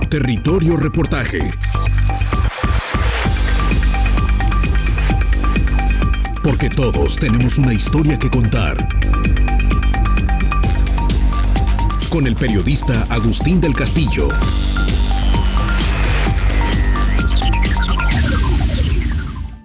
Territorio Reportaje. Porque todos tenemos una historia que contar. Con el periodista Agustín del Castillo.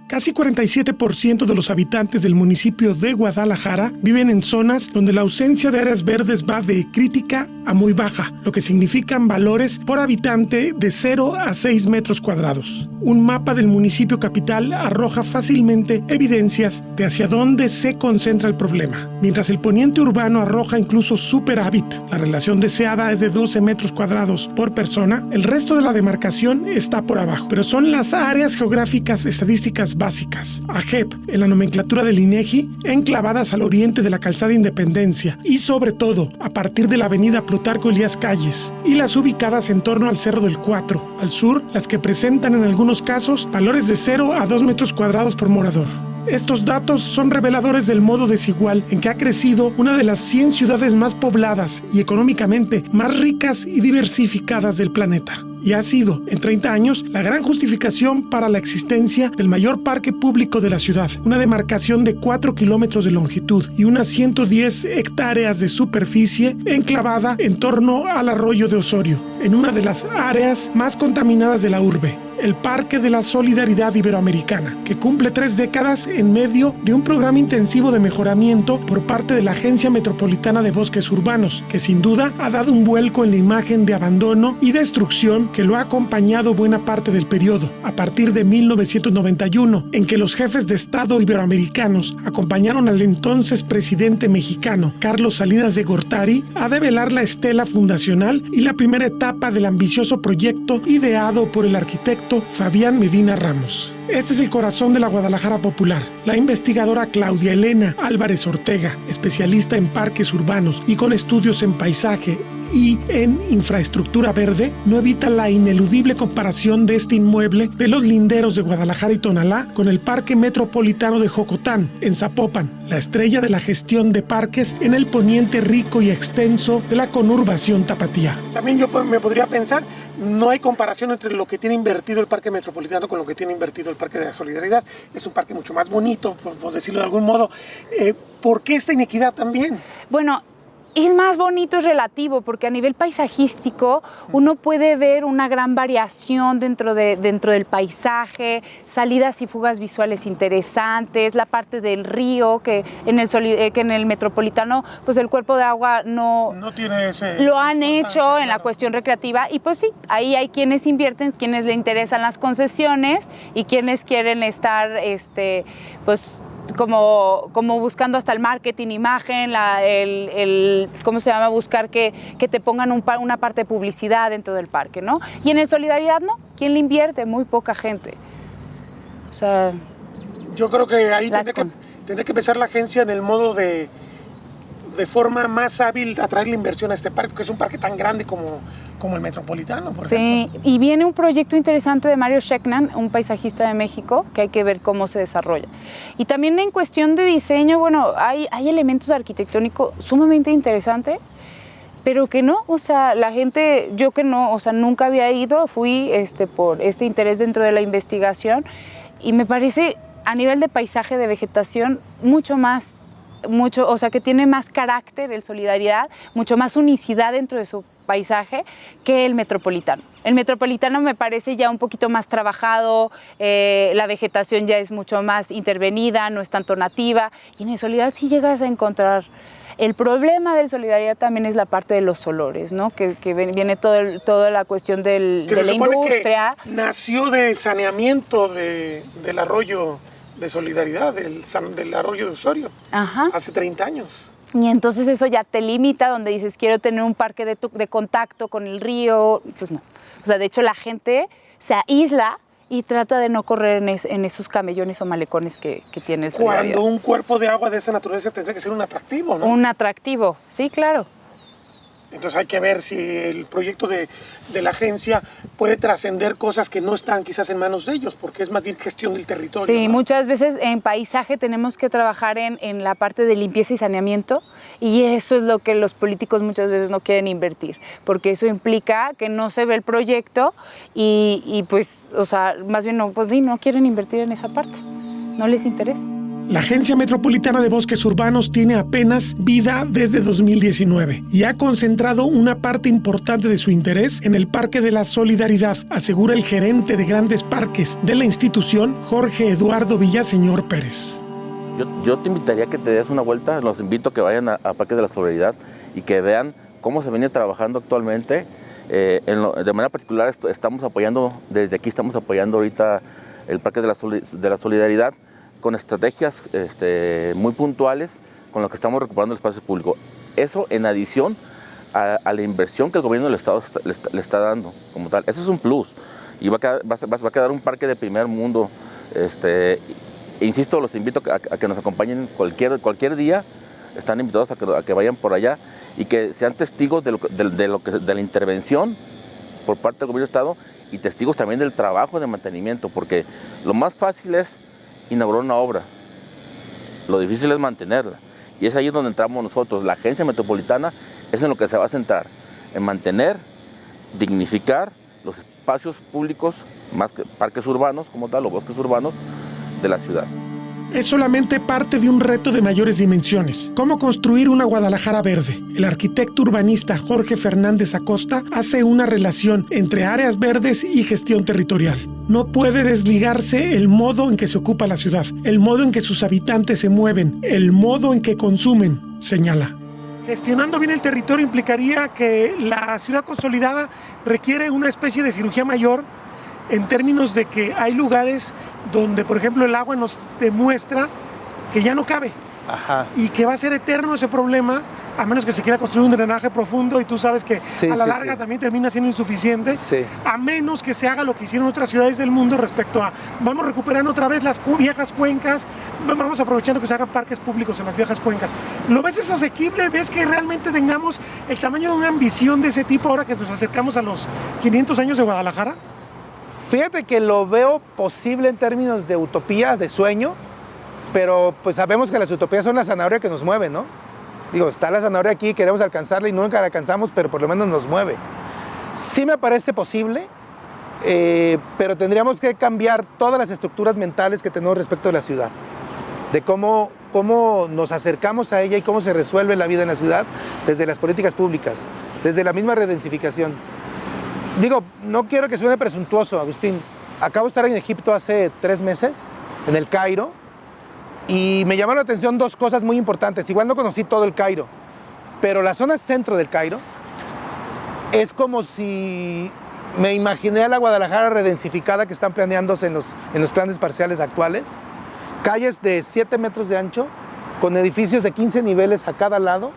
Casi 47% de los habitantes del municipio de Guadalajara viven en zonas donde la ausencia de áreas verdes va de crítica a muy baja, lo que significan valores por habitante de 0 a 6 metros cuadrados. Un mapa del municipio capital arroja fácilmente evidencias de hacia dónde se concentra el problema. Mientras el poniente urbano arroja incluso superávit, la relación deseada es de 12 metros cuadrados por persona, el resto de la demarcación está por abajo. Pero son las áreas geográficas estadísticas básicas, AGEP, en la nomenclatura del INEGI, enclavadas al oriente de la calzada Independencia y sobre todo a partir de la avenida Plutarco Elías Calles, y las ubicadas en torno al Cerro del Cuatro, al sur, las que presentan en algunos casos valores de 0 a 2 metros cuadrados por morador. Estos datos son reveladores del modo desigual en que ha crecido una de las 100 ciudades más pobladas y económicamente más ricas y diversificadas del planeta. Y ha sido, en 30 años, la gran justificación para la existencia del mayor parque público de la ciudad, una demarcación de 4 kilómetros de longitud y unas 110 hectáreas de superficie enclavada en torno al arroyo de Osorio, en una de las áreas más contaminadas de la urbe, el Parque de la Solidaridad Iberoamericana, que cumple 3 décadas en medio de un programa intensivo de mejoramiento por parte de la Agencia Metropolitana de Bosques Urbanos, que sin duda ha dado un vuelco en la imagen de abandono y destrucción que lo ha acompañado buena parte del periodo, a partir de 1991, en que los jefes de Estado iberoamericanos acompañaron al entonces presidente mexicano, Carlos Salinas de Gortari, a develar la estela fundacional y la primera etapa del ambicioso proyecto ideado por el arquitecto Fabián Medina Ramos. Este es el corazón de la Guadalajara popular. La investigadora Claudia Elena Álvarez Ortega, especialista en parques urbanos y con estudios en paisaje y en infraestructura verde, no evita la ineludible comparación de este inmueble de los linderos de Guadalajara y Tonalá con el Parque Metropolitano de Jocotán, en Zapopan, la estrella de la gestión de parques en el poniente rico y extenso de la conurbación tapatía. También yo me podría pensar, no hay comparación entre lo que tiene invertido el Parque Metropolitano con lo que tiene invertido el Parque de la Solidaridad. Es un parque mucho más bonito, por decirlo de algún modo. ¿Por qué esta inequidad también? Bueno, es más bonito, es relativo, porque a nivel paisajístico uno puede ver una gran variación dentro del paisaje, salidas y fugas visuales interesantes, la parte del río, que en el Metropolitano, pues el cuerpo de agua no tiene ese... Lo han hecho en la cuestión recreativa y pues sí, ahí hay quienes invierten, quienes le interesan las concesiones y quienes quieren estar, pues... Como buscando hasta el marketing, imagen, ¿cómo se llama? Buscar que te pongan una parte de publicidad dentro del parque, ¿no? Y en el Solidaridad, ¿no? ¿Quién le invierte? Muy poca gente. O sea... Yo creo que ahí tendría que empezar la agencia en el modo de forma más hábil atraer la inversión a este parque, porque es un parque tan grande como el Metropolitano, por ejemplo. Sí, y viene un proyecto interesante de Mario Sheckman, un paisajista de México, que hay que ver cómo se desarrolla. Y también en cuestión de diseño, bueno, hay elementos arquitectónicos sumamente interesantes, pero que no, o sea, la gente, yo que no, o sea, nunca había ido, fui por este interés dentro de la investigación, y me parece, a nivel de paisaje, de vegetación, o sea, que tiene más carácter el Solidaridad, mucho más unicidad dentro de su paisaje que el Metropolitano. El Metropolitano me parece ya un poquito más trabajado, la vegetación ya es mucho más intervenida, no es tanto nativa, y en el Solidaridad sí llegas a encontrar. El problema del Solidaridad también es la parte de los olores, ¿no? Que viene toda la cuestión de la industria. Que nació del saneamiento del arroyo de Solidaridad, del arroyo de Osorio, hace 30 años. Y entonces eso ya te limita, donde dices, quiero tener un parque de contacto con el río, pues no. O sea, de hecho la gente se aísla y trata de no correr en esos camellones o malecones que tiene el Solidaridad. Cuando un cuerpo de agua de esa naturaleza tendría que ser un atractivo, ¿no? Un atractivo, sí, claro. Entonces hay que ver si el proyecto de la agencia puede trascender cosas que no están quizás en manos de ellos, porque es más bien gestión del territorio. Sí, ¿no? muchas veces en paisaje tenemos que trabajar en la parte de limpieza y saneamiento, y eso es lo que los políticos muchas veces no quieren invertir, porque eso implica que no se ve el proyecto y pues, o sea, más bien no quieren invertir en esa parte, no les interesa. La Agencia Metropolitana de Bosques Urbanos tiene apenas vida desde 2019 y ha concentrado una parte importante de su interés en el Parque de la Solidaridad, asegura el gerente de grandes parques de la institución, Jorge Eduardo Villaseñor Pérez. Yo te invitaría a que te des una vuelta, los invito a que vayan a Parque de la Solidaridad y que vean cómo se viene trabajando actualmente. De manera particular estamos apoyando ahorita el Parque de la Solidaridad, con estrategias muy puntuales con lo que estamos recuperando el espacio público. Eso en adición a la inversión que el gobierno del Estado le está dando como tal. Eso es un plus y va a quedar un parque de primer mundo. Insisto, los invito a que nos acompañen cualquier día. Están invitados a que vayan por allá y que sean testigos de la intervención por parte del gobierno del Estado y testigos también del trabajo de mantenimiento, porque lo más fácil es inaugurar una obra, lo difícil es mantenerla, y es ahí donde entramos nosotros. La agencia metropolitana es en lo que se va a centrar, en mantener, dignificar los espacios públicos, más que parques urbanos como tal, o bosques urbanos de la ciudad. Es solamente parte de un reto de mayores dimensiones. ¿Cómo construir una Guadalajara verde? El arquitecto urbanista Jorge Fernández Acosta hace una relación entre áreas verdes y gestión territorial. No puede desligarse el modo en que se ocupa la ciudad, el modo en que sus habitantes se mueven, el modo en que consumen, señala. Gestionando bien el territorio implicaría que la ciudad consolidada requiere una especie de cirugía mayor, en términos de que hay lugares donde, por ejemplo, el agua nos demuestra que ya no cabe. Ajá. Y que va a ser eterno ese problema, a menos que se quiera construir un drenaje profundo, y tú sabes que a la larga también termina siendo insuficiente, a menos que se haga lo que hicieron otras ciudades del mundo respecto a vamos recuperando otra vez las viejas cuencas, vamos aprovechando que se hagan parques públicos en las viejas cuencas. ¿Lo ves eso asequible? ¿Ves que realmente tengamos el tamaño de una ambición de ese tipo ahora que nos acercamos a los 500 años de Guadalajara? Fíjate que lo veo posible en términos de utopía, de sueño, pero pues sabemos que las utopías son la zanahoria que nos mueve, ¿no? Digo, está la zanahoria aquí, queremos alcanzarla y nunca la alcanzamos, pero por lo menos nos mueve. Sí me parece posible, pero tendríamos que cambiar todas las estructuras mentales que tenemos respecto de la ciudad, de cómo nos acercamos a ella y cómo se resuelve la vida en la ciudad desde las políticas públicas, desde la misma redensificación. Digo, no quiero que suene presuntuoso, Agustín. Acabo de estar en Egipto hace 3 meses, en el Cairo, y me llamaron la atención 2 cosas muy importantes. Igual no conocí todo el Cairo, pero la zona centro del Cairo es como si me imaginé a la Guadalajara redensificada que están planeándose en los planes parciales actuales. Calles de 7 metros de ancho, con edificios de 15 niveles a cada lado,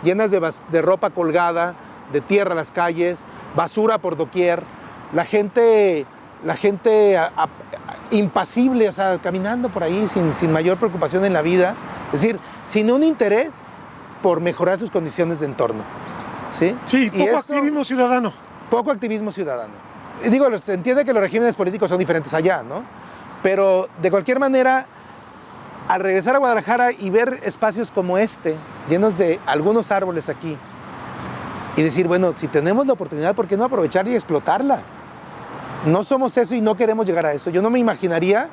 llenas de ropa colgada, de tierra las calles, basura por doquier, la gente impasible, o sea, caminando por ahí sin mayor preocupación en la vida, es decir, sin un interés por mejorar sus condiciones de entorno. Sí, poco activismo ciudadano. Poco activismo ciudadano. Y digo, se entiende que los regímenes políticos son diferentes allá, ¿no? Pero de cualquier manera, al regresar a Guadalajara y ver espacios como este, llenos de algunos árboles aquí, y decir, bueno, si tenemos la oportunidad, ¿por qué no aprovecharla y explotarla? No somos eso y no queremos llegar a eso. Yo no me imaginaría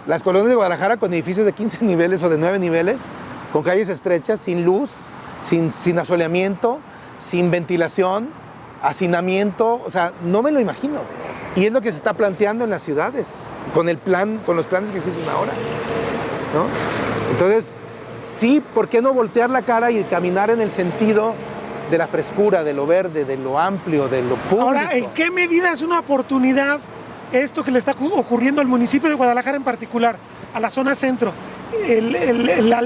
las colonias de Guadalajara con edificios de 15 niveles o de 9 niveles, con calles estrechas, sin luz, sin asoleamiento, sin ventilación, hacinamiento. O sea, no me lo imagino. Y es lo que se está planteando en las ciudades, con los planes que existen ahora, ¿no? Entonces, sí, ¿por qué no voltear la cara y caminar en el sentido de la frescura, de lo verde, de lo amplio, de lo público? Ahora, ¿en qué medida es una oportunidad esto que le está ocurriendo al municipio de Guadalajara en particular, a la zona centro? El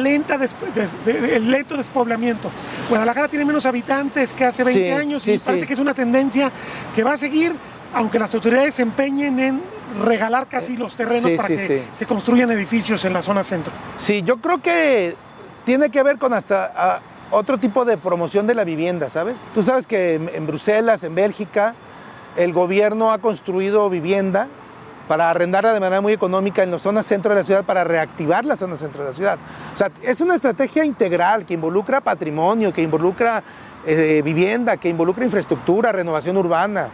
lento despoblamiento. Guadalajara tiene menos habitantes que hace 20 años y parece que es una tendencia que va a seguir, aunque las autoridades se empeñen en regalar casi los terrenos para que se construyan edificios en la zona centro. Sí, yo creo que tiene que ver con hasta otro tipo de promoción de la vivienda, ¿sabes? Tú sabes que en Bruselas, en Bélgica, el gobierno ha construido vivienda para arrendarla de manera muy económica en la zona centro de la ciudad, para reactivar la zona centro de la ciudad. O sea, es una estrategia integral que involucra patrimonio, que involucra vivienda, que involucra infraestructura, renovación urbana,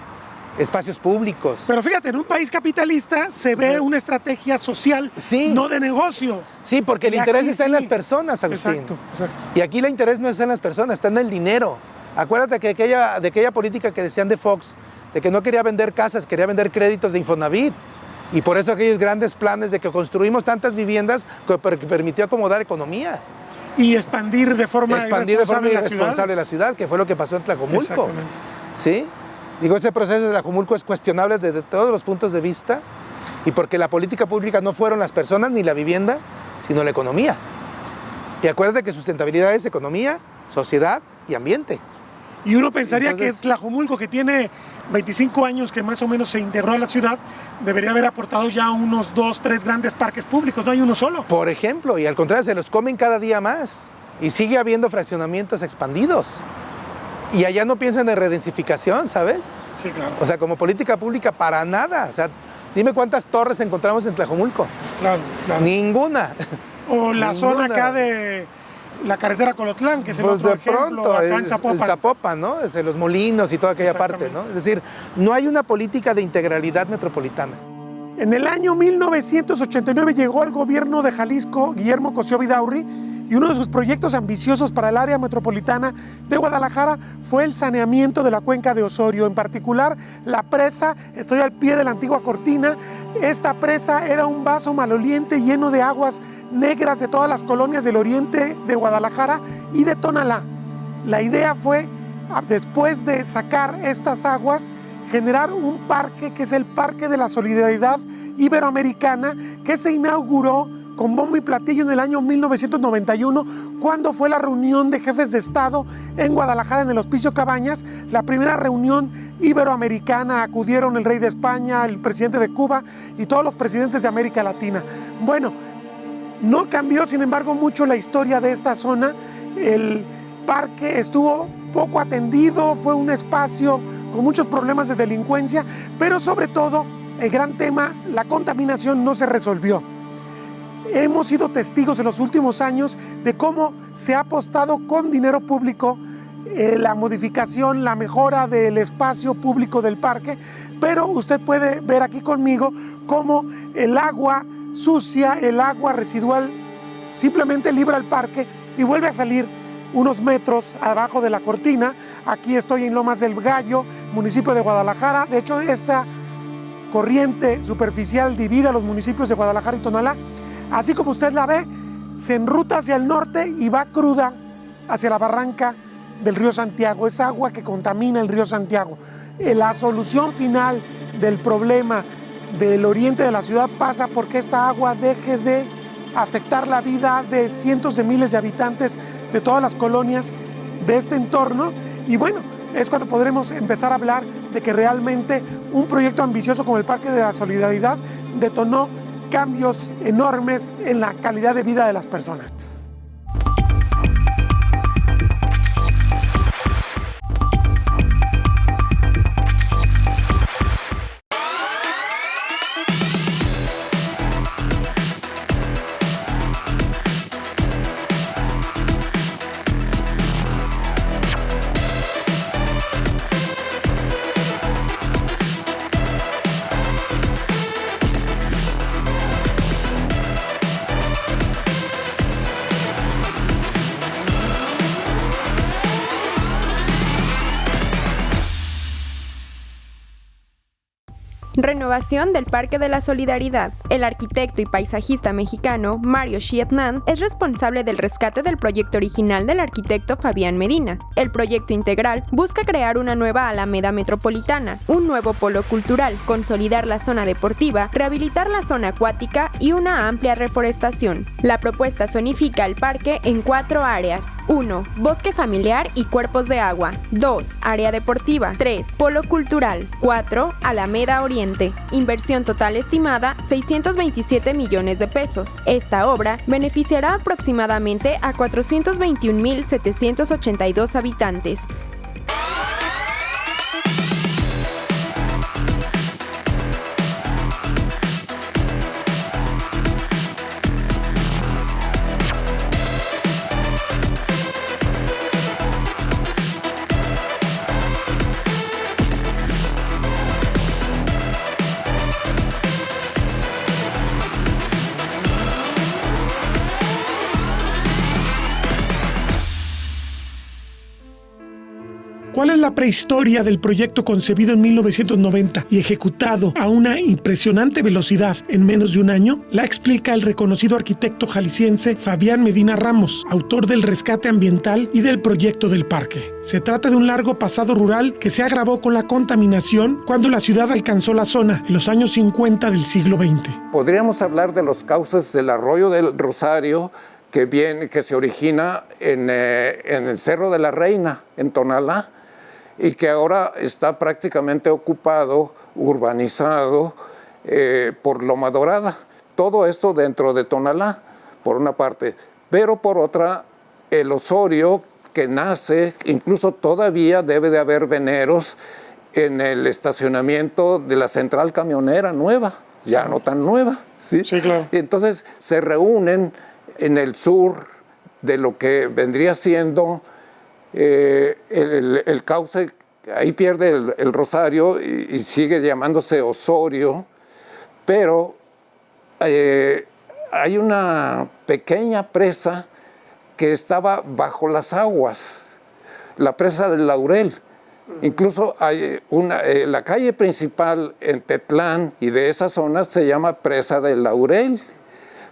espacios públicos. Pero fíjate, en un país capitalista se ve una estrategia social, no de negocio. Sí, porque el interés está en las personas, Agustín. Exacto. Y aquí el interés no está en las personas, está en el dinero. Acuérdate que de aquella política que decían de Fox, de que no quería vender casas, quería vender créditos de Infonavit. Y por eso aquellos grandes planes de que construimos tantas viviendas que permitió acomodar economía. Y expandir de forma irresponsable la ciudad, que fue lo que pasó en Tlajomulco. Exactamente. ¿Sí? Digo, ese proceso de Tlajomulco es cuestionable desde todos los puntos de vista, y porque la política pública no fueron las personas ni la vivienda, sino la economía. Y acuérdate que sustentabilidad es economía, sociedad y ambiente. Y uno pensaría que Tlajomulco, que tiene 25 años que más o menos se integró a la ciudad, debería haber aportado ya unos 2, 3 grandes parques públicos, no hay uno solo. Por ejemplo, y al contrario, se los comen cada día más. Y sigue habiendo fraccionamientos expandidos. Y allá no piensan en redensificación, ¿sabes? Sí, claro. O sea, como política pública, para nada. O sea, dime cuántas torres encontramos en Tlajomulco. Claro. Ninguna. O la zona acá de la carretera Colotlán, que es el otro de ejemplo, pronto, acá en Zapopan. En Zapopan, ¿no? Desde los molinos y toda aquella parte, ¿no? Es decir, no hay una política de integralidad metropolitana. En el año 1989 llegó al gobierno de Jalisco Guillermo Cosío Vidaurri, y uno de sus proyectos ambiciosos para el área metropolitana de Guadalajara fue el saneamiento de la cuenca de Osorio, en particular la presa. Estoy al pie de la antigua cortina. Esta presa era un vaso maloliente lleno de aguas negras de todas las colonias del oriente de Guadalajara y de Tonalá. La idea fue, después de sacar estas aguas, generar un parque que es el Parque de la Solidaridad Iberoamericana, que se inauguró con bombo y platillo en el año 1991, cuando fue la reunión de jefes de Estado en Guadalajara, en el Hospicio Cabañas, la primera reunión iberoamericana. Acudieron el rey de España, el presidente de Cuba y todos los presidentes de América Latina. Bueno, no cambió, sin embargo, mucho la historia de esta zona. El parque estuvo poco atendido, fue un espacio con muchos problemas de delincuencia, pero sobre todo, el gran tema, la contaminación, no se resolvió. Hemos sido testigos en los últimos años de cómo se ha apostado con dinero público la modificación, la mejora del espacio público del parque, pero usted puede ver aquí conmigo cómo el agua sucia, el agua residual, simplemente libra el parque y vuelve a salir unos metros abajo de la cortina. Aquí estoy en Lomas del Gallo, municipio de Guadalajara. De hecho, esta corriente superficial divide a los municipios de Guadalajara y Tonalá. Así como usted la ve, se enruta hacia el norte y va cruda hacia la barranca del río Santiago. Es agua que contamina el río Santiago. La solución final del problema del oriente de la ciudad pasa porque esta agua deje de afectar la vida de cientos de miles de habitantes de todas las colonias de este entorno. Y bueno, es cuando podremos empezar a hablar de que realmente un proyecto ambicioso como el Parque de la Solidaridad detonó cambios enormes en la calidad de vida de las personas. Renovación del Parque de la Solidaridad. El arquitecto y paisajista mexicano Mario Chietnan es responsable del rescate del proyecto original del arquitecto Fabián Medina. El proyecto integral busca crear una nueva Alameda Metropolitana, un nuevo polo cultural, consolidar la zona deportiva, rehabilitar la zona acuática y una amplia reforestación. La propuesta zonifica el parque en 4 áreas. 1. Bosque familiar y cuerpos de agua. 2. Área deportiva. 3. Polo cultural. 4. Alameda Oriente. Oriente. Inversión total estimada 627 millones de pesos. Esta obra beneficiará aproximadamente a 421,782 habitantes. ¿Cuál es la prehistoria del proyecto concebido en 1990 y ejecutado a una impresionante velocidad en menos de un año? La explica el reconocido arquitecto jalisciense Fabián Medina Ramos, autor del rescate ambiental y del proyecto del parque. Se trata de un largo pasado rural que se agravó con la contaminación cuando la ciudad alcanzó la zona en los años 50 del siglo XX. Podríamos hablar de los cauces del arroyo del Rosario, que se origina en el Cerro de la Reina, en Tonalá, y que ahora está prácticamente ocupado, urbanizado por Loma Dorada. Todo esto dentro de Tonalá, por una parte. Pero por otra, el Osorio, que nace, incluso todavía debe de haber veneros en el estacionamiento de la central camionera nueva, ya no tan nueva. Sí, claro. Y entonces se reúnen en el sur de lo que vendría siendo el cauce. Ahí pierde el Rosario y sigue llamándose Osorio, pero hay una pequeña presa que estaba bajo las aguas, la presa del Laurel. Incluso hay la calle principal en Tetlán y de esa zona se llama Presa del Laurel,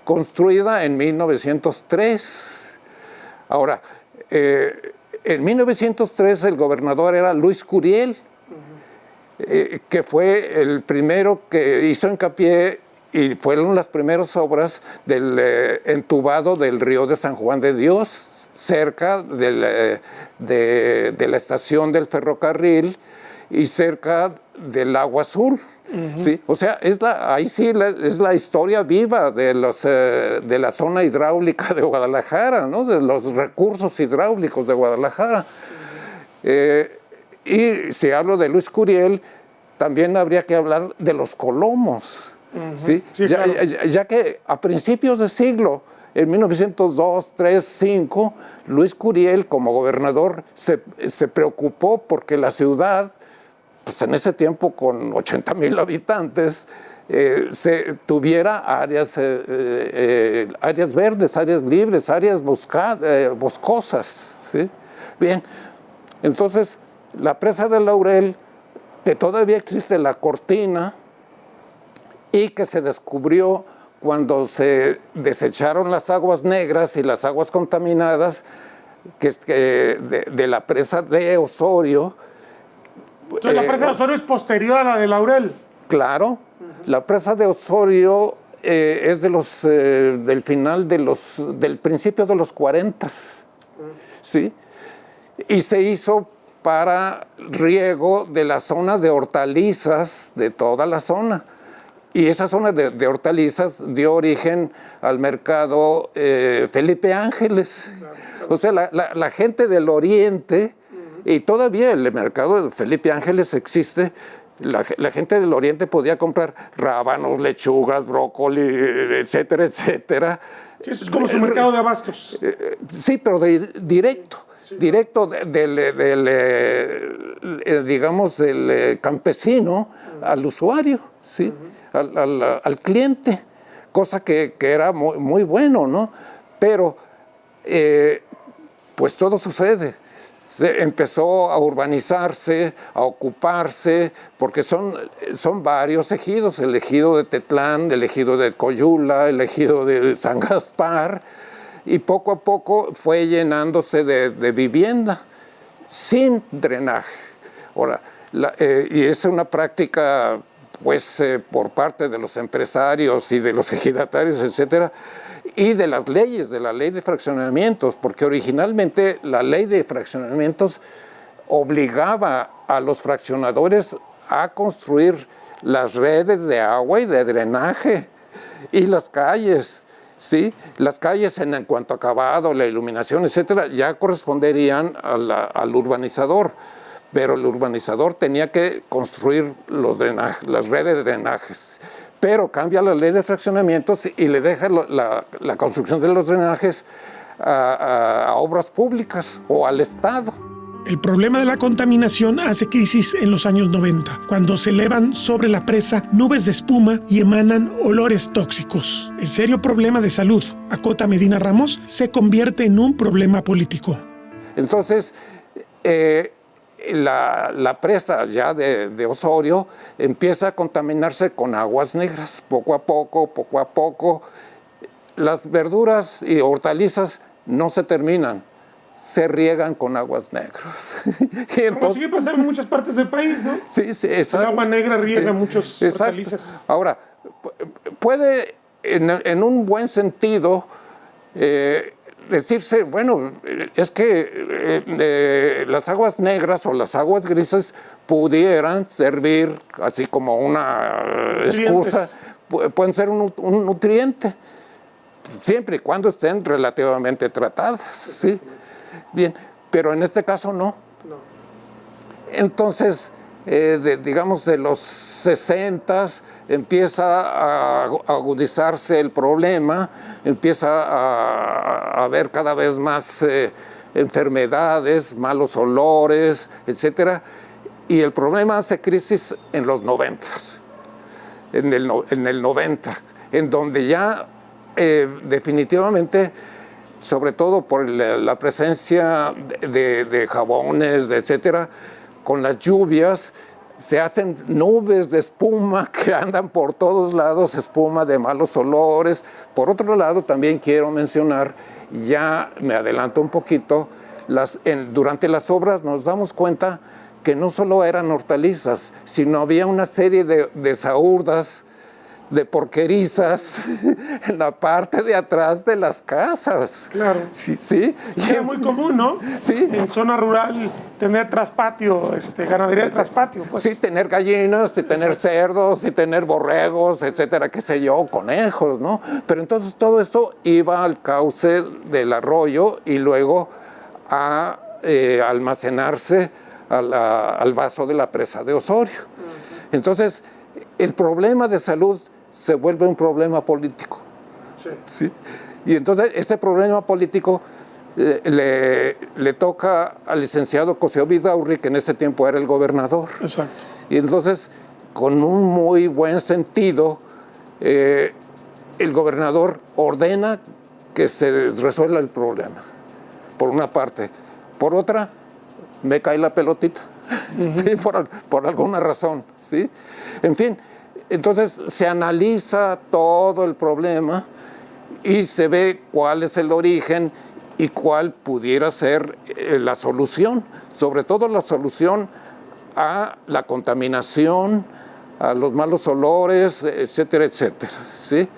construida en 1903. Ahora, en 1903 el gobernador era Luis Curiel, que fue el primero que hizo hincapié y fueron las primeras obras del entubado del río de San Juan de Dios, cerca de la estación del ferrocarril y cerca del Agua Azul. ¿Sí? O sea, ahí sí es la historia viva de la zona hidráulica de Guadalajara, ¿no? De los recursos hidráulicos de Guadalajara. Y si hablo de Luis Curiel, también habría que hablar de los colomos. ¿Sí? Sí, claro. Ya que a principios de siglo, en 1902, 3, 5, Luis Curiel, como gobernador, se preocupó porque la ciudad, pues en ese tiempo con 80,000 habitantes, tuviera áreas verdes, áreas libres, áreas boscosas. ¿Sí? Bien, entonces la presa del Laurel, que todavía existe la cortina y que se descubrió cuando se desecharon las aguas negras y las aguas contaminadas de la presa de Osorio. Entonces, ¿la presa de Osorio es posterior a la de Laurel? Claro. La presa de Osorio es del final del principio de los 40, ¿sí? Y se hizo para riego de la zona de hortalizas, de toda la zona. Y esa zona de hortalizas dio origen al mercado Felipe Ángeles. O sea, la gente del oriente, y todavía el mercado de Felipe Ángeles existe, la gente del oriente podía comprar rábanos, lechugas, brócoli, etcétera, etcétera. Sí, eso es como su mercado de abastos. Sí, pero directo. Sí. Directo del campesino al usuario, ¿sí? Al cliente, cosa que era muy, muy bueno, ¿no? Pero, pues todo sucede. Se empezó a urbanizarse, a ocuparse, porque son varios ejidos, el ejido de Tetlán, el ejido de Coyula, el ejido de San Gaspar, y poco a poco fue llenándose de vivienda, sin drenaje. Ahora, y es una práctica, pues, por parte de los empresarios y de los ejidatarios, etcétera, y de las leyes, de la ley de fraccionamientos, porque originalmente la ley de fraccionamientos obligaba a los fraccionadores a construir las redes de agua y de drenaje y las calles. Sí, las calles en cuanto a acabado, la iluminación, etcétera, ya corresponderían al urbanizador, pero el urbanizador tenía que construir los drenajes, las redes de drenajes, pero cambia la ley de fraccionamientos y le deja la construcción de los drenajes a obras públicas o al Estado. El problema de la contaminación hace crisis en los años 90, cuando se elevan sobre la presa nubes de espuma y emanan olores tóxicos. El serio problema de salud, acota Medina Ramos, se convierte en un problema político. Entonces, la presa ya de Osorio empieza a contaminarse con aguas negras, poco a poco. Las verduras y hortalizas no se terminan, se riegan con aguas negras. Como sigue pasando en muchas partes del país, ¿no? Sí, exacto. El agua negra riega muchos hortalizas. Ahora, puede, en un buen sentido, decirse, bueno, es que las aguas negras o las aguas grises pudieran servir así como una excusa, pueden ser un nutriente, siempre y cuando estén relativamente tratadas, ¿sí? Bien, pero en este caso no. Entonces, digamos de los 60s empieza a agudizarse el problema, empieza a haber cada vez más enfermedades, malos olores, etcétera, y el problema hace crisis en los 90s, en el 90, en donde ya definitivamente, sobre todo por la presencia de jabones, etcétera, con las lluvias, se hacen nubes de espuma que andan por todos lados, espuma de malos olores. Por otro lado, también quiero mencionar, ya me adelanto un poquito, durante las obras nos damos cuenta que no solo eran hortalizas, sino había una serie de saúrdas, de porquerizas en la parte de atrás de las casas. Claro. Sí. Era muy común, ¿no? Sí. En zona rural tener traspatio, ganadería de traspatio. Pues. Sí, tener gallinas, tener cerdos, y tener borregos, etcétera, qué sé yo, conejos, ¿no? Pero entonces todo esto iba al cauce del arroyo y luego a almacenarse al vaso de la presa de Osorio. Entonces, el problema de salud se vuelve un problema político. Sí. Y entonces este problema político le toca al licenciado Cosío Vidaurri, que en ese tiempo era el gobernador. Exacto. Y entonces, con un muy buen sentido, el gobernador ordena que se resuelva el problema, por una parte. Por otra, me cae la pelotita, ¿sí? por alguna razón, ¿sí? En fin, entonces se analiza todo el problema y se ve cuál es el origen y cuál pudiera ser la solución, sobre todo la solución a la contaminación, a los malos olores, etcétera, etcétera, ¿sí?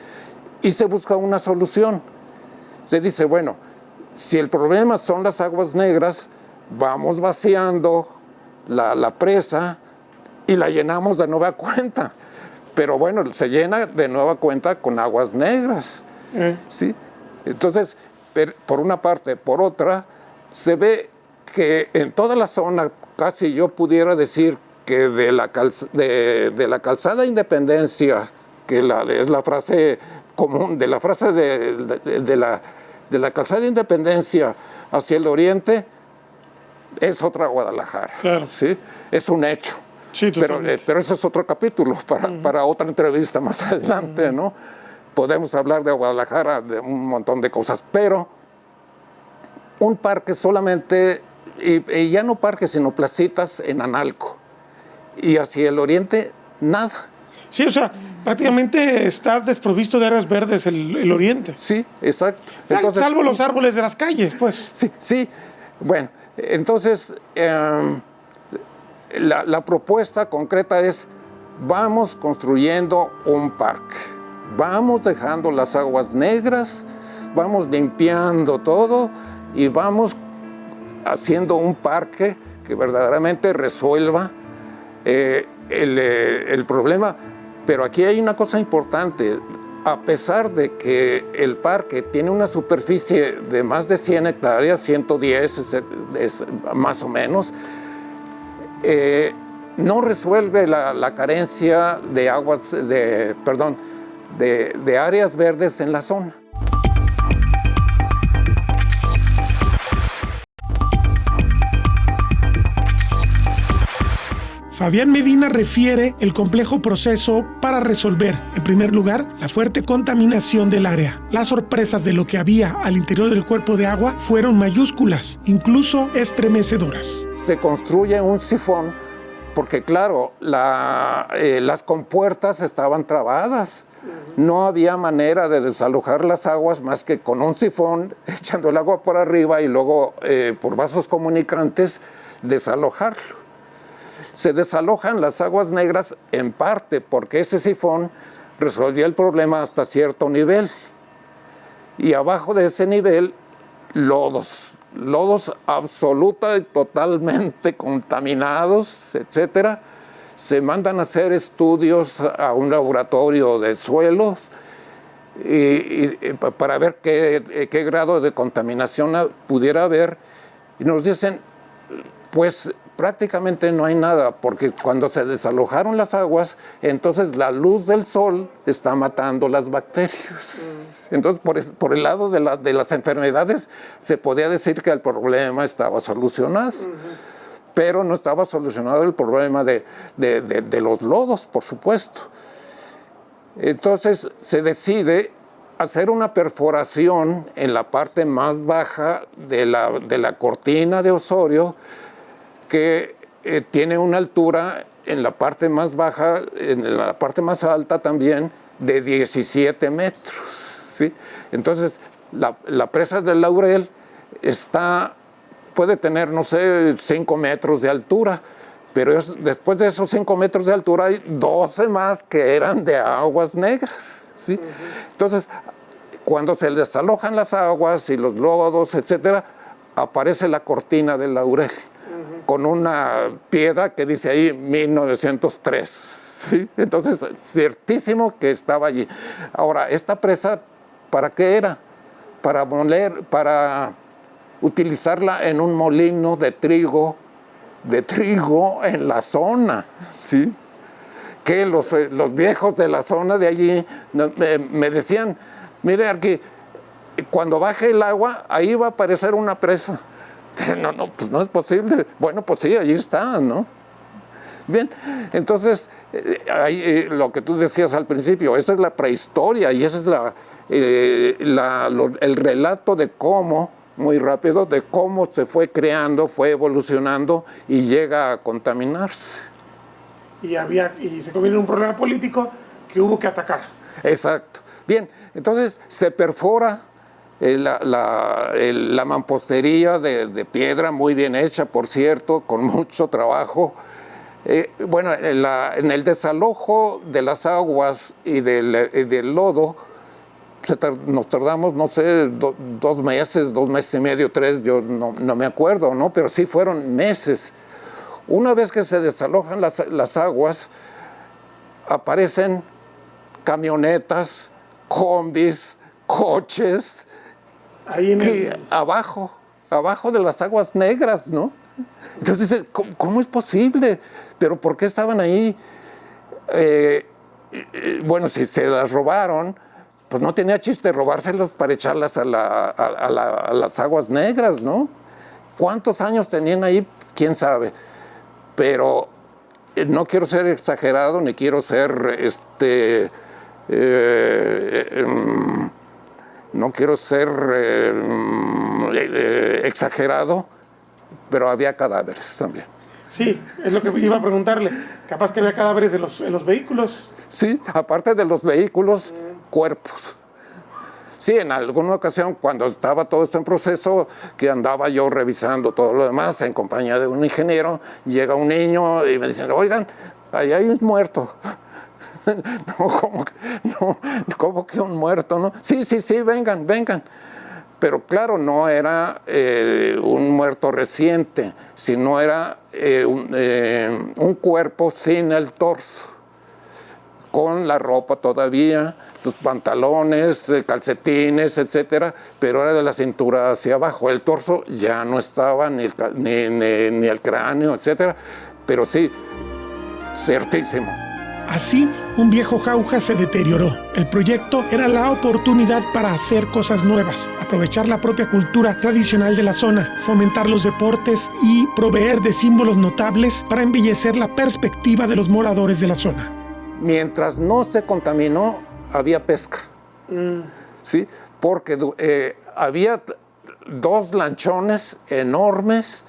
Y se busca una solución. Se dice, bueno, si el problema son las aguas negras, vamos vaciando la presa y la llenamos de nueva cuenta. Pero bueno, se llena de nueva cuenta con aguas negras, ¿sí? Entonces, por una parte. Por otra, se ve que en toda la zona, casi yo pudiera decir que de la calzada Independencia, que es la frase común, de la frase de la calzada Independencia hacia el oriente, es otra Guadalajara, claro. ¿sí? Es un hecho. Sí, pero ese es otro capítulo para otra entrevista más adelante, ¿no? Podemos hablar de Guadalajara, de un montón de cosas, pero un parque solamente, y ya no parques, sino placitas en Analco, y hacia el oriente, nada. Sí, o sea, prácticamente está desprovisto de áreas verdes el oriente. Sí, exacto. Entonces, salvo los árboles de las calles, pues. Sí. Bueno, entonces, la propuesta concreta es, vamos construyendo un parque, vamos dejando las aguas negras, vamos limpiando todo y vamos haciendo un parque que verdaderamente resuelva el problema, pero aquí hay una cosa importante. A pesar de que el parque tiene una superficie de más de 100 hectáreas, 110 es más o menos, no resuelve la carencia de aguas, de áreas verdes en la zona. Fabián Medina refiere el complejo proceso para resolver, en primer lugar, la fuerte contaminación del área. Las sorpresas de lo que había al interior del cuerpo de agua fueron mayúsculas, incluso estremecedoras. Se construye un sifón porque, claro, las compuertas estaban trabadas. No había manera de desalojar las aguas más que con un sifón, echando el agua por arriba y luego por vasos comunicantes desalojarlo. Se desalojan las aguas negras en parte porque ese sifón resolvía el problema hasta cierto nivel. Y abajo de ese nivel, lodos absoluta y totalmente contaminados, etcétera. Se mandan a hacer estudios a un laboratorio de suelos y para ver qué grado de contaminación pudiera haber. Y nos dicen, pues prácticamente no hay nada, porque cuando se desalojaron las aguas, entonces la luz del sol está matando las bacterias. Entonces, por el lado de las enfermedades, se podía decir que el problema estaba solucionado. Pero no estaba solucionado el problema de los lodos, por supuesto. Entonces se decide hacer una perforación en la parte más baja de la cortina de Osorio, que tiene una altura en la parte más baja, en la parte más alta también, de 17 metros. ¿Sí? Entonces la presa del Laurel puede tener, no sé, 5 metros de altura, pero después de esos 5 metros de altura hay 12 más que eran de aguas negras. ¿Sí? Entonces, cuando se desalojan las aguas y los lodos, etcétera, aparece la cortina del Laurel, con una piedra que dice ahí 1903. ¿Sí? Entonces, ciertísimo que estaba allí. Ahora, esta presa, ¿para qué era? Para utilizarla en un molino de trigo en la zona, ¿sí? Que los viejos de la zona de allí me decían, mire aquí, cuando baje el agua, ahí va a aparecer una presa. No, pues no es posible. Bueno, pues sí, allí está, ¿no? Bien, entonces, lo que tú decías al principio, esta es la prehistoria y ese es el relato de cómo, muy rápido, de cómo se fue creando, fue evolucionando y llega a contaminarse. Y se convierte en un problema político que hubo que atacar. Exacto. Bien, entonces se perfora la mampostería de piedra, muy bien hecha, por cierto, con mucho trabajo. Bueno, en el desalojo de las aguas y del lodo, nos tardamos, no sé, 2 meses, 2 meses y medio, 3, yo no me acuerdo, ¿no? Pero sí fueron meses. Una vez que se desalojan las aguas, aparecen camionetas, combis, coches, ahí abajo de las aguas negras, ¿no? Entonces dice, ¿cómo es posible? ¿Pero por qué estaban ahí? Bueno, si se las robaron, pues no tenía chiste robárselas para echarlas a las aguas negras, ¿no? ¿Cuántos años tenían ahí? ¿Quién sabe? Pero no quiero ser exagerado, ni quiero ser no quiero ser exagerado, pero había cadáveres también. Sí, es lo que iba a preguntarle. Capaz que había cadáveres en los vehículos. Sí, aparte de los vehículos, cuerpos. Sí, en alguna ocasión, cuando estaba todo esto en proceso, que andaba yo revisando todo lo demás en compañía de un ingeniero, llega un niño y me dicen, oigan, ahí hay un muerto. No, ¿cómo que un muerto? ¿No? Sí, vengan. Pero claro, no era un muerto reciente, sino era un cuerpo sin el torso, con la ropa todavía, los pantalones, calcetines, etcétera, pero era de la cintura hacia abajo. El torso ya no estaba, ni el cráneo, etcétera, pero sí, certísimo. Así, un viejo jauja se deterioró. El proyecto era la oportunidad para hacer cosas nuevas, aprovechar la propia cultura tradicional de la zona, fomentar los deportes y proveer de símbolos notables para embellecer la perspectiva de los moradores de la zona. Mientras no se contaminó, había pesca. ¿Sí? Porque había 2 lanchones enormes,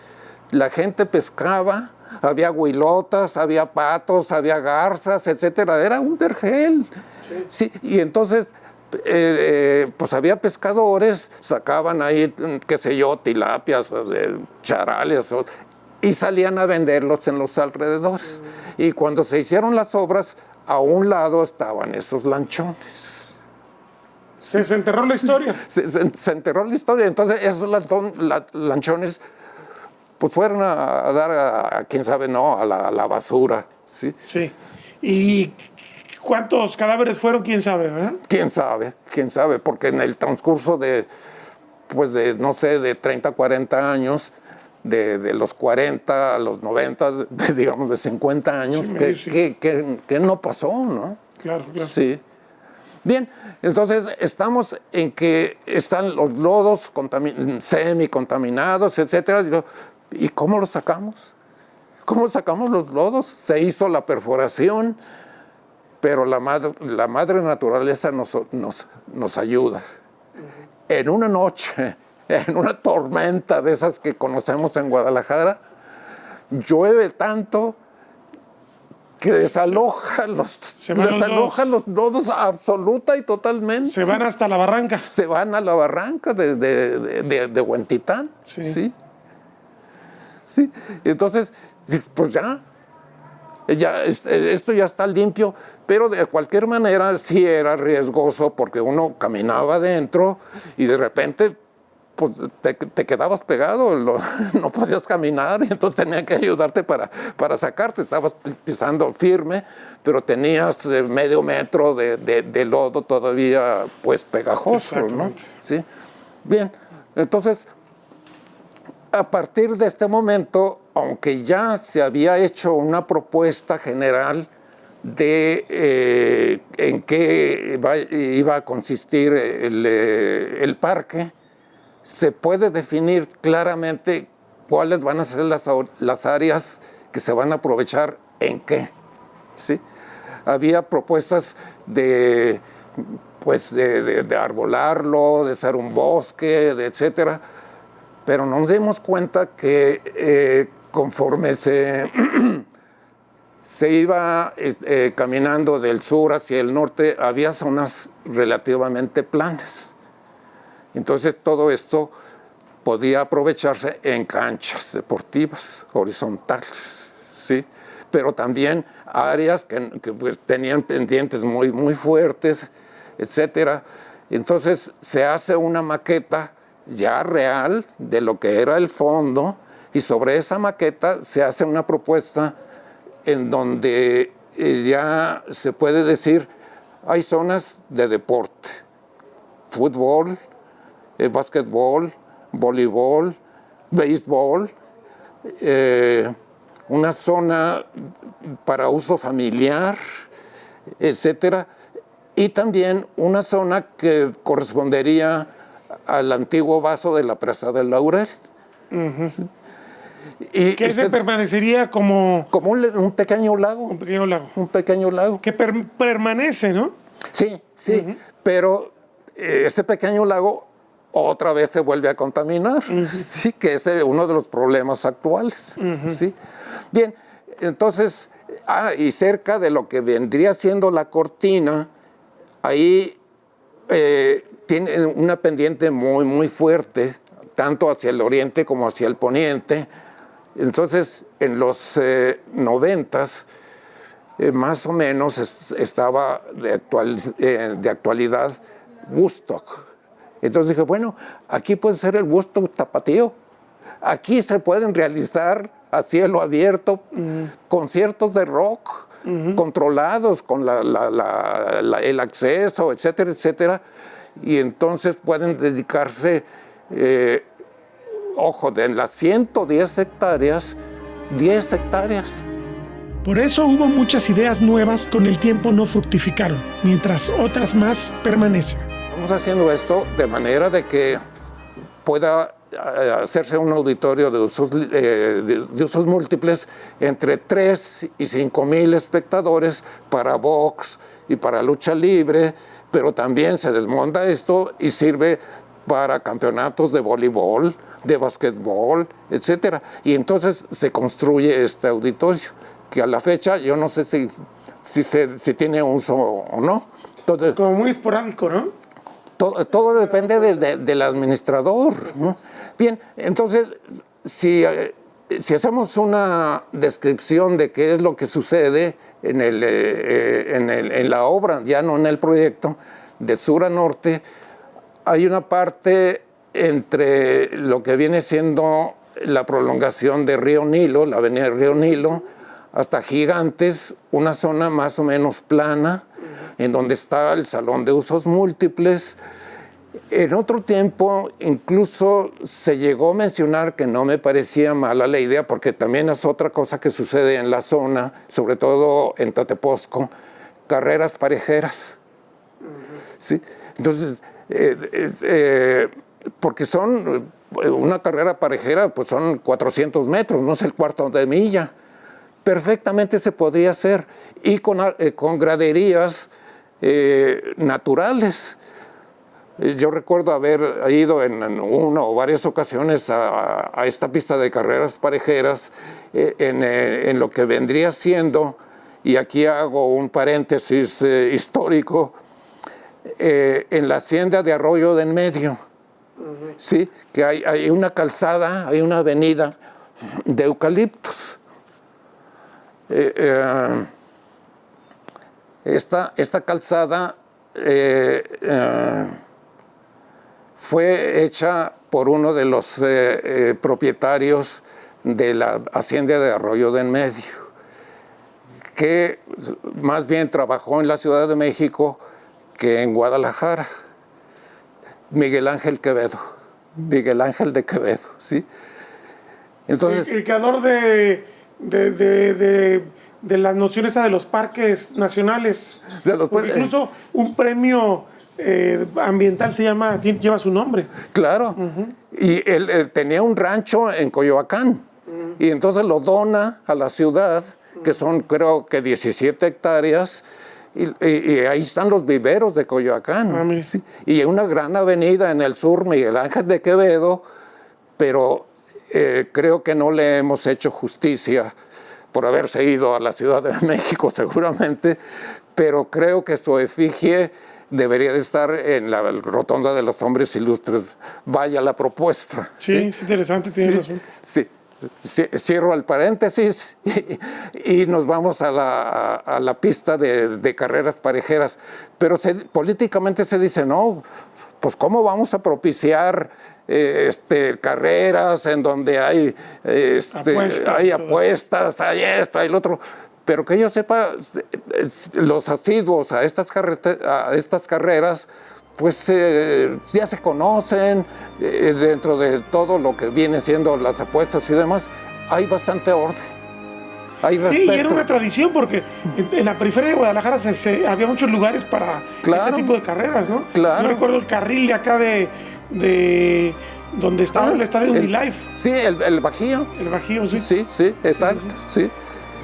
la gente pescaba, había huilotas, había patos, había garzas, etcétera. Era un vergel. Sí. Y entonces, pues había pescadores, sacaban ahí, qué sé yo, tilapias, charales, y salían a venderlos en los alrededores. Y cuando se hicieron las obras, a un lado estaban esos lanchones. Se desenterró la historia. Se enterró la historia. Entonces, esos lanchones pues fueron a dar a quién sabe, no, a la basura. ¿Sí? Sí. ¿Y cuántos cadáveres fueron? ¿Quién sabe, verdad? Quién sabe, porque en el transcurso de, no sé, de 30, 40 años, de los 40 a los 90, digamos de 50 años, sí, que no pasó, ¿no? Claro. Sí. Bien, entonces estamos en que están los lodos semi-contaminados, etcétera. ¿Y cómo los sacamos? ¿Cómo sacamos los lodos? Se hizo la perforación, pero la madre naturaleza nos ayuda. En una noche, en una tormenta de esas que conocemos en Guadalajara, llueve tanto que desaloja los lodos absoluta y totalmente. Se van hasta la barranca. Se van a la barranca de Huentitán. Sí. Sí. Entonces, pues esto ya está limpio, pero de cualquier manera sí era riesgoso porque uno caminaba adentro y de repente pues te quedabas pegado, no podías caminar y entonces tenía que ayudarte para sacarte. Estabas pisando firme, pero tenías medio metro de lodo todavía pues pegajoso, ¿no? ¿Sí? Bien, entonces a partir de este momento, aunque ya se había hecho una propuesta general de en qué iba a consistir el parque, se puede definir claramente cuáles van a ser las áreas que se van a aprovechar en qué. ¿Sí? Había propuestas de arbolarlo, de hacer un bosque, etcétera. Pero nos dimos cuenta que conforme se iba caminando del sur hacia el norte, había zonas relativamente planas. Entonces todo esto podía aprovecharse en canchas deportivas horizontales, ¿sí? Pero también áreas que pues, tenían pendientes muy, muy fuertes, etcétera. Entonces se hace una maqueta ya real de lo que era el fondo y sobre esa maqueta se hace una propuesta en donde ya se puede decir hay zonas de deporte, fútbol, básquetbol, voleibol, béisbol, una zona para uso familiar, etcétera, y también una zona que correspondería al antiguo vaso de la presa del Laurel. Y que ese permanecería como un pequeño lago. Un pequeño lago. Un pequeño lago. Que permanece, ¿no? Sí, pero este pequeño lago otra vez se vuelve a contaminar, ¿sí? Que es uno de los problemas actuales. ¿Sí? Bien, entonces, y cerca de lo que vendría siendo la cortina, ahí tiene una pendiente muy, muy fuerte, tanto hacia el oriente como hacia el poniente. Entonces, en los 90s, más o menos estaba de actualidad Woodstock. Entonces dije, bueno, aquí puede ser el Woodstock tapatío. Aquí se pueden realizar a cielo abierto conciertos de rock controlados con el acceso, etcétera, etcétera. Y entonces pueden dedicarse, de las 110 hectáreas, 10 hectáreas. Por eso hubo muchas ideas nuevas con el tiempo no fructificaron, mientras otras más permanecen. Estamos haciendo esto de manera de que pueda hacerse un auditorio de usos múltiples entre 3 y 5 mil espectadores para box y para lucha libre, pero también se desmonta esto y sirve para campeonatos de voleibol, de basquetbol, etcétera. Y entonces se construye este auditorio, que a la fecha yo no sé si tiene uso o no. Entonces, como muy esporádico, ¿no? Todo depende del administrador, ¿no? Bien, entonces, si hacemos una descripción de qué es lo que sucede en la obra, ya no en el proyecto, de sur a norte, hay una parte entre lo que viene siendo la prolongación de Río Nilo, la avenida Río Nilo, hasta Gigantes, una zona más o menos plana, en donde está el Salón de Usos Múltiples. En otro tiempo, incluso se llegó a mencionar, que no me parecía mala la idea, porque también es otra cosa que sucede en la zona, sobre todo en Tateposco, carreras parejeras. ¿Sí? Entonces, porque son una carrera parejera, pues son 400 metros, no es el cuarto de milla. Perfectamente se podría hacer, y con graderías naturales. Yo recuerdo haber ido en una o varias ocasiones a esta pista de carreras parejeras en lo que vendría siendo, y aquí hago un paréntesis histórico, en la hacienda de Arroyo de en Medio. ¿Sí? Que hay una calzada, hay una avenida de eucaliptos. Esta calzada fue hecha por uno de los propietarios de la hacienda de Arroyo de en Medio, que más bien trabajó en la Ciudad de México que en Guadalajara. Miguel Ángel de Quevedo, ¿sí? Entonces, el creador de las nociones de los parques nacionales. Incluso un premio ambiental lleva su nombre. Claro. Y él tenía un rancho en Coyoacán. Y entonces lo dona a la ciudad, que son creo que 17 hectáreas. Y ahí están los viveros de Coyoacán. ¿Sí? Y una gran avenida en el sur, Miguel Ángel de Quevedo, pero creo que no le hemos hecho justicia por haberse ido a la Ciudad de México seguramente, pero creo que su efigie debería de estar en la rotonda de los hombres ilustres. Vaya la propuesta. Sí, es interesante, tiene razón. Sí. Cierro el paréntesis y nos vamos a la pista de carreras parejeras. Pero políticamente se dice, no, pues ¿cómo vamos a propiciar carreras en donde hay apuestas, hay esto, hay lo otro? Pero que yo sepa, los asiduos a estas carreras, pues ya se conocen, dentro de todo lo que viene siendo las apuestas y demás, hay bastante orden. Hay respeto. Sí, y era una tradición, porque en la periferia de Guadalajara había muchos lugares para este tipo de carreras, ¿no? Claro. Yo recuerdo el carril de acá de donde estaba el estadio Unilife. Sí, el Bajío. El Bajío, sí. Sí, exacto, sí.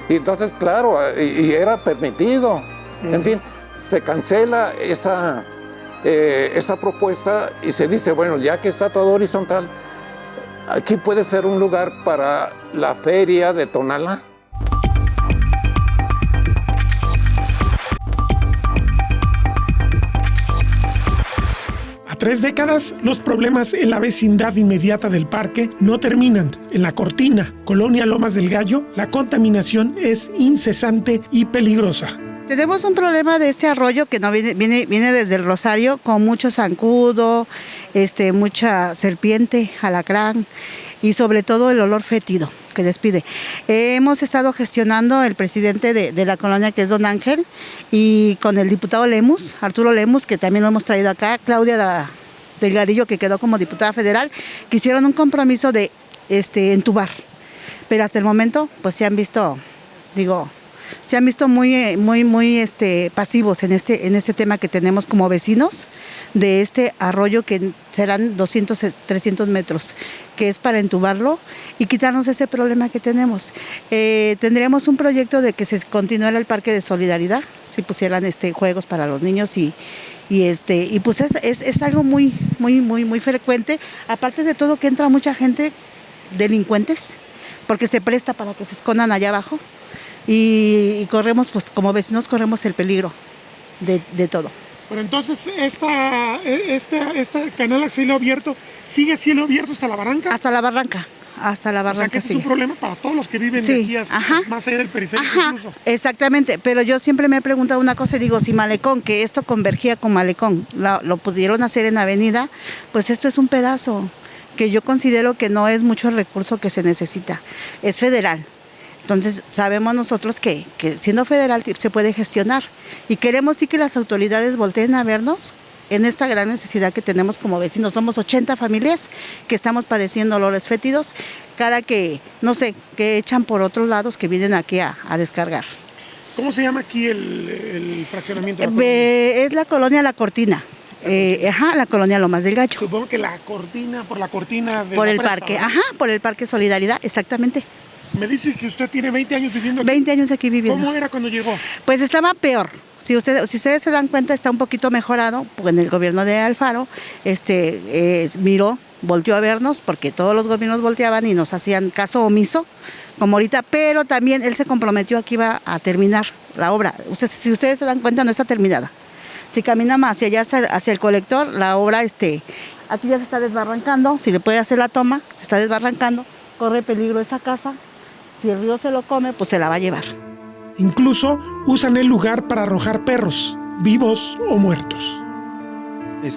Y entonces, claro, y era permitido. En fin, se cancela esa propuesta y se dice, bueno, ya que está todo horizontal, aquí puede ser un lugar para la feria de Tonalá. A 3 décadas, los problemas en la vecindad inmediata del parque no terminan. En La Cortina, Colonia Lomas del Gallo, la contaminación es incesante y peligrosa. Tenemos un problema de este arroyo que no viene desde el Rosario, con mucho zancudo, mucha serpiente, alacrán y sobre todo el olor fétido que despide. Hemos estado gestionando el presidente de la colonia, que es don Ángel, y con el diputado Lemus, Arturo Lemus, que también lo hemos traído acá, Claudia Delgadillo, que quedó como diputada federal, que hicieron un compromiso de entubar. Pero hasta el momento, pues se han visto muy pasivos en este tema que tenemos como vecinos de este arroyo, que serán 200, 300 metros, que es para entubarlo y quitarnos ese problema que tenemos. Tendríamos un proyecto de que se continuara el Parque de Solidaridad, si pusieran juegos para los niños y pues es algo muy frecuente, aparte de todo que entra mucha gente, delincuentes, porque se presta para que se escondan allá abajo y corremos, pues como vecinos corremos el peligro de todo. Pero entonces, este canal a cielo abierto, ¿sigue cielo abierto hasta la barranca? Hasta la barranca, O sea, que ese es un problema para todos los que viven aquí, más allá del periférico incluso. Exactamente, pero yo siempre me he preguntado una cosa y digo, si Malecón, que esto convergía con Malecón, lo pudieron hacer en avenida, pues esto es un pedazo que yo considero que no es mucho el recurso que se necesita, es federal. Entonces sabemos nosotros que siendo federal se puede gestionar y queremos sí que las autoridades volteen a vernos en esta gran necesidad que tenemos como vecinos. Somos 80 familias que estamos padeciendo olores fétidos, cada que echan por otros lados, que vienen aquí a descargar. ¿Cómo se llama aquí el fraccionamiento? Es la colonia La Cortina. La colonia Lomas del Gallo. Supongo que por la cortina de por la el presa, parque, ¿verdad? por el Parque Solidaridad, exactamente. Me dice que usted tiene 20 años viviendo aquí. 20 años aquí viviendo. ¿Cómo era cuando llegó? Pues estaba peor. Si ustedes se dan cuenta, está un poquito mejorado, pues en el gobierno de Alfaro, miró, volteó a vernos, porque todos los gobiernos volteaban y nos hacían caso omiso, como ahorita, pero también él se comprometió a que iba a terminar la obra. Si ustedes se dan cuenta, no está terminada. Si caminamos hacia allá, hacia el colector, la obra, aquí ya se está desbarrancando, si le puede hacer la toma, se está desbarrancando, corre peligro esa casa. Si el río se lo come, pues se la va a llevar. Incluso usan el lugar para arrojar perros, vivos o muertos.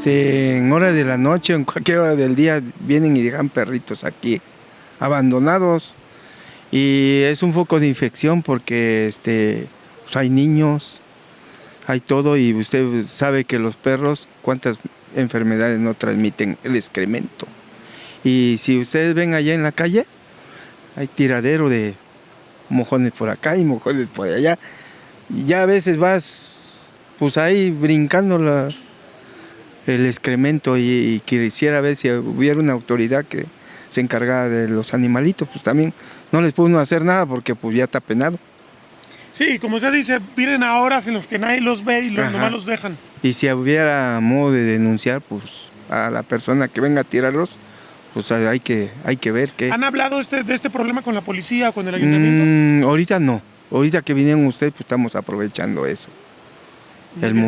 En hora de la noche o en cualquier hora del día vienen y dejan perritos aquí, abandonados. Y es un foco de infección porque pues hay niños, hay todo, y usted sabe que los perros, cuántas enfermedades no transmiten el excremento. Y si ustedes ven allá en la calle, hay tiradero de mojones por acá y mojones por allá. Y ya a veces vas pues ahí brincando el excremento y quisiera ver si hubiera una autoridad que se encargara de los animalitos, pues también no les puede uno hacer nada porque pues ya está penado. Sí, como usted dice, vienen a horas en las que nadie los ve y nomás los dejan. Y si hubiera modo de denunciar pues a la persona que venga a tirarlos, pues hay que ver qué. ¿Han hablado de este problema con la policía o con el ayuntamiento? Ahorita no. Ahorita que vinieron ustedes, pues estamos aprovechando eso.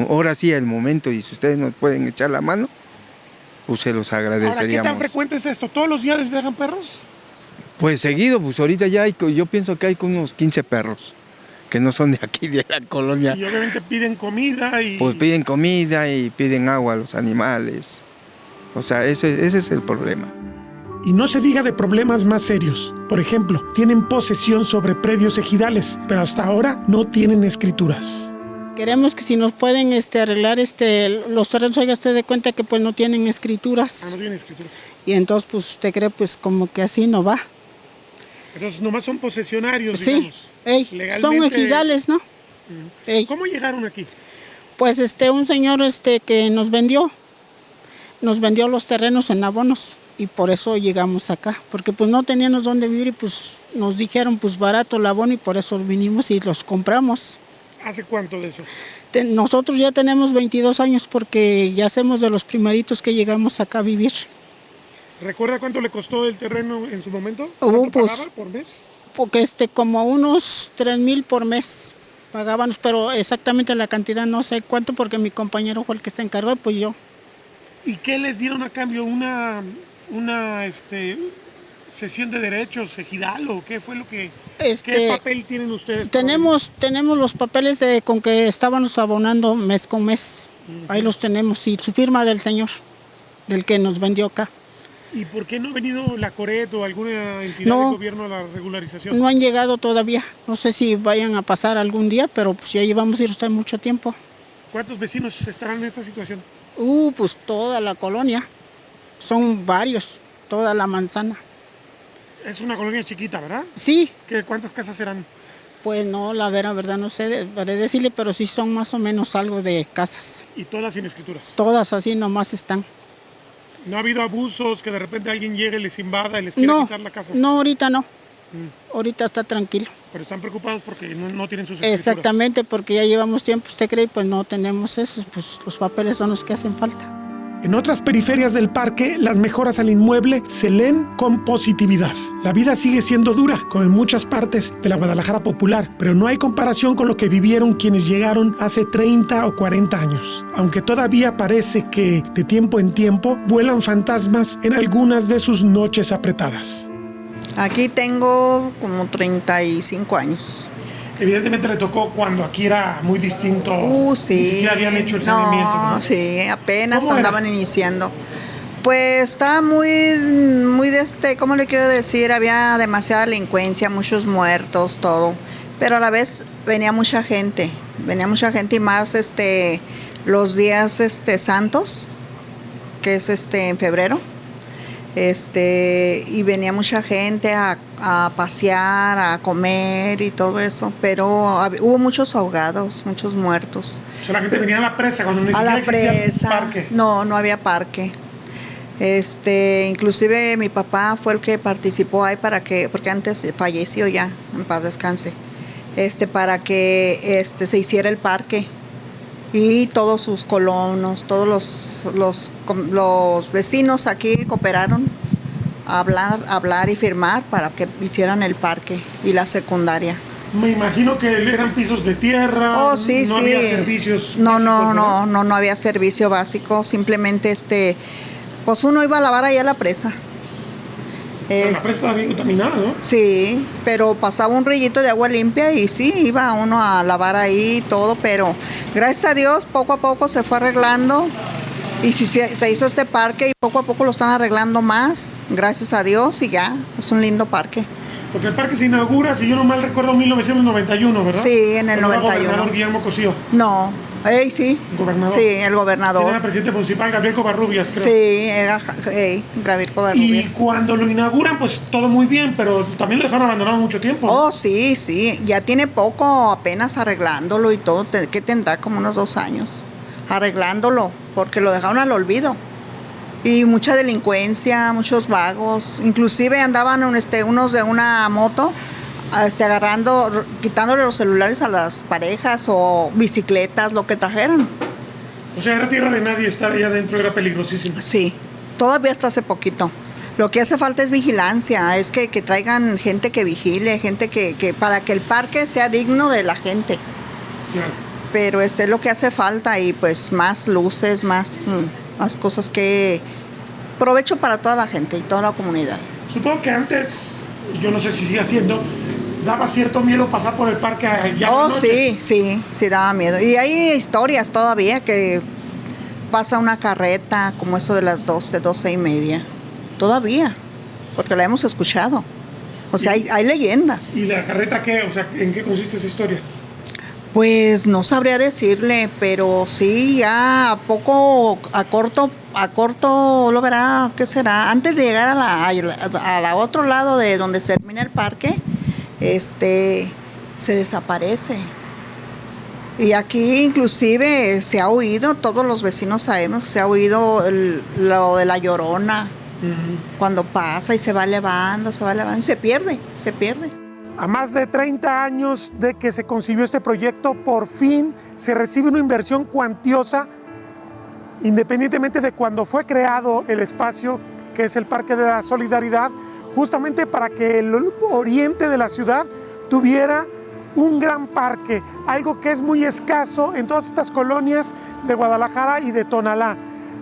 Ahora sí, el momento, y si ustedes nos pueden echar la mano, pues se los agradeceríamos. Ahora, ¿qué tan frecuente es esto? ¿Todos los días les dejan perros? Pues seguido, pues ahorita ya yo pienso que hay unos 15 perros que no son de aquí, de la colonia. Y obviamente piden comida y... Pues piden comida y piden agua a los animales. O sea, ese es el problema. Y no se diga de problemas más serios. Por ejemplo, tienen posesión sobre predios ejidales, pero hasta ahora no tienen escrituras. Queremos que si nos pueden arreglar los terrenos, oiga usted de cuenta que pues no tienen escrituras. No tienen escrituras. Y entonces pues usted cree pues como que así no va. Entonces nomás son posesionarios, sí, digamos. Son ejidales, ¿no? ¿Cómo llegaron aquí? Pues un señor que nos vendió los terrenos en abonos. Y por eso llegamos acá, porque pues no teníamos dónde vivir y pues nos dijeron pues barato el abono y por eso vinimos y los compramos. ¿Hace cuánto de eso? Nosotros ya tenemos 22 años porque ya somos de los primeritos que llegamos acá a vivir. ¿Recuerda cuánto le costó el terreno en su momento? ¿Cuánto pagaba por mes? Porque como unos 3,000 por mes pagábamos, pero exactamente la cantidad no sé cuánto porque mi compañero fue el que se encargó, pues yo. ¿Y qué les dieron a cambio? cesión de derechos, ejidal o qué fue lo que... ¿Qué ¿Qué papel tienen ustedes? Tenemos los papeles con que estábamos abonando mes con mes. Ahí los tenemos, y su firma del señor, del que nos vendió acá. ¿Y por qué no ha venido la Coret o alguna entidad del gobierno a la regularización? No han llegado todavía. No sé si vayan a pasar algún día, pero pues ya llevamos a ir usted mucho tiempo. ¿Cuántos vecinos estarán en esta situación? Pues toda la colonia. Son varios, toda la manzana. Es una colonia chiquita, ¿verdad? Sí. ¿Cuántas casas serán? Pues no, la verdad no sé, para decirle, pero sí son más o menos algo de casas. ¿Y todas sin escrituras? Todas así nomás están. ¿No ha habido abusos, que de repente alguien llegue, les invada y les quiera quitar la casa? No, ahorita no. Ahorita está tranquilo. Pero están preocupados porque no tienen sus escrituras. Exactamente, porque ya llevamos tiempo, usted cree, pues no tenemos esos, pues los papeles son los que hacen falta. En otras periferias del parque, las mejoras al inmueble se leen con positividad. La vida sigue siendo dura, como en muchas partes de la Guadalajara popular, pero no hay comparación con lo que vivieron quienes llegaron hace 30 o 40 años. Aunque todavía parece que, de tiempo en tiempo, vuelan fantasmas en algunas de sus noches apretadas. Aquí tengo como 35 años. Evidentemente le tocó cuando aquí era muy distinto. Sí. Ni siquiera habían hecho el saneamiento, ¿no? Sí, apenas ¿Cómo andaban era? iniciando. Pues estaba muy ¿cómo le quiero decir? Había demasiada delincuencia, muchos muertos, todo. Pero a la vez venía mucha gente y más los días santos, que es en febrero. Y venía mucha gente a pasear, a comer y todo eso, pero hubo muchos ahogados, muchos muertos. O sea, la gente venía a la presa cuando ni a siquiera la presa, existía parque. No había parque. Inclusive mi papá fue el que participó ahí porque antes falleció ya, en paz descanse, para que se hiciera el parque. Y todos sus colonos, todos los vecinos aquí cooperaron a hablar y firmar para que hicieran el parque y la secundaria. Me imagino que eran pisos de tierra. Sí, no había servicios no básicos, no había servicio básico, simplemente pues uno iba a lavar ahí a la presa. La presa estaba bien contaminada, ¿no? Sí, pero pasaba un rillito de agua limpia y sí, iba uno a lavar ahí y todo, pero gracias a Dios poco a poco se fue arreglando y se hizo este parque y poco a poco lo están arreglando más, gracias a Dios, y ya, es un lindo parque. Porque el parque se inaugura, si yo no mal recuerdo, en 1991, ¿verdad? Sí, en el 91. ¿El gobernador Guillermo Cosío? No, sí. ¿El gobernador? Sí, el gobernador. ¿Quién era presidente municipal? Gabriel Covarrubias, creo. Sí, era Gabriel Covarrubias. Y cuando lo inauguran, pues todo muy bien, pero también lo dejaron abandonado mucho tiempo, ¿no? Sí, ya tiene poco apenas arreglándolo y todo, que tendrá como unos 2 años arreglándolo, porque lo dejaron al olvido. Y mucha delincuencia, muchos vagos, inclusive andaban unos de una moto quitándole los celulares a las parejas o bicicletas, lo que trajeran. O sea, era tierra de nadie, estar allá adentro era peligrosísimo. Sí, todavía hasta hace poquito. Lo que hace falta es vigilancia, es que traigan gente que vigile, gente que para que el parque sea digno de la gente. Claro. Pero es lo que hace falta, y pues más luces, más cosas que provecho para toda la gente y toda la comunidad. Supongo que antes, yo no sé si sigue haciendo, daba cierto miedo pasar por el parque ya. Sí, daba miedo. Y hay historias todavía que pasa una carreta como eso de las 12:30. Todavía, porque la hemos escuchado. O sea, hay leyendas. ¿Y la carreta qué? O sea, ¿en qué consiste esa historia? Pues no sabría decirle, pero sí, ya a corto lo verá, ¿qué será? Antes de llegar a la otro lado de donde se termina el parque, se desaparece. Y aquí inclusive se ha oído, todos los vecinos sabemos, se ha oído lo de la Llorona, cuando pasa y se va elevando, y se pierde. A más de 30 años de que se concibió este proyecto, por fin se recibe una inversión cuantiosa, independientemente de cuando fue creado el espacio, que es el Parque de la Solidaridad, justamente para que el oriente de la ciudad tuviera un gran parque, algo que es muy escaso en todas estas colonias de Guadalajara y de Tonalá.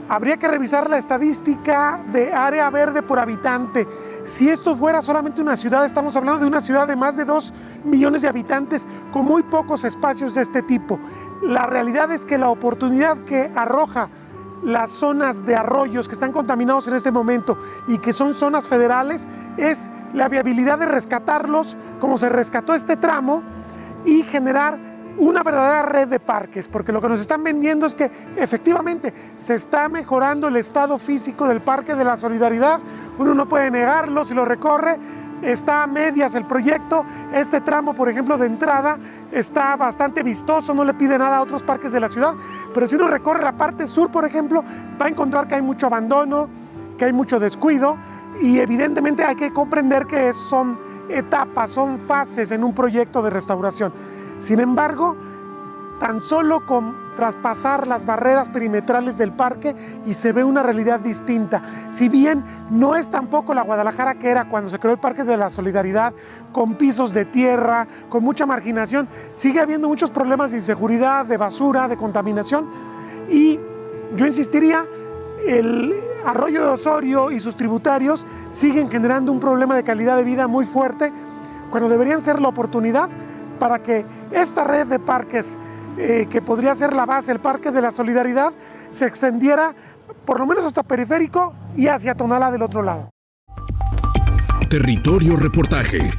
Habría que revisar la estadística de área verde por habitante. Si esto fuera solamente una ciudad, estamos hablando de una ciudad de más de 2 millones de habitantes con muy pocos espacios de este tipo. La realidad es que la oportunidad que arroja las zonas de arroyos que están contaminados en este momento y que son zonas federales es la viabilidad de rescatarlos como se rescató este tramo y generar una verdadera red de parques, porque lo que nos están vendiendo es que efectivamente se está mejorando el estado físico del Parque de la Solidaridad. Uno no puede negarlo si lo recorre. Está a medias el proyecto. Este tramo, por ejemplo, de entrada está bastante vistoso, no le pide nada a otros parques de la ciudad, pero si uno recorre la parte sur, por ejemplo, va a encontrar que hay mucho abandono, que hay mucho descuido y evidentemente hay que comprender que son etapas, son fases en un proyecto de restauración. Sin embargo, tan solo con traspasar las barreras perimetrales del parque y se ve una realidad distinta. Si bien no es tampoco la Guadalajara que era cuando se creó el Parque de la Solidaridad, con pisos de tierra, con mucha marginación, sigue habiendo muchos problemas de inseguridad, de basura, de contaminación. Y yo insistiría, el arroyo de Osorio y sus tributarios siguen generando un problema de calidad de vida muy fuerte, cuando deberían ser la oportunidad para que esta red de parques, que podría ser la base, el Parque de la Solidaridad, se extendiera por lo menos hasta Periférico y hacia Tonalá del otro lado. Territorio Reportaje.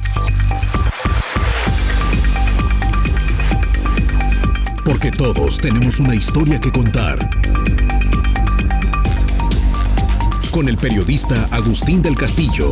Porque todos tenemos una historia que contar. Con el periodista Agustín del Castillo.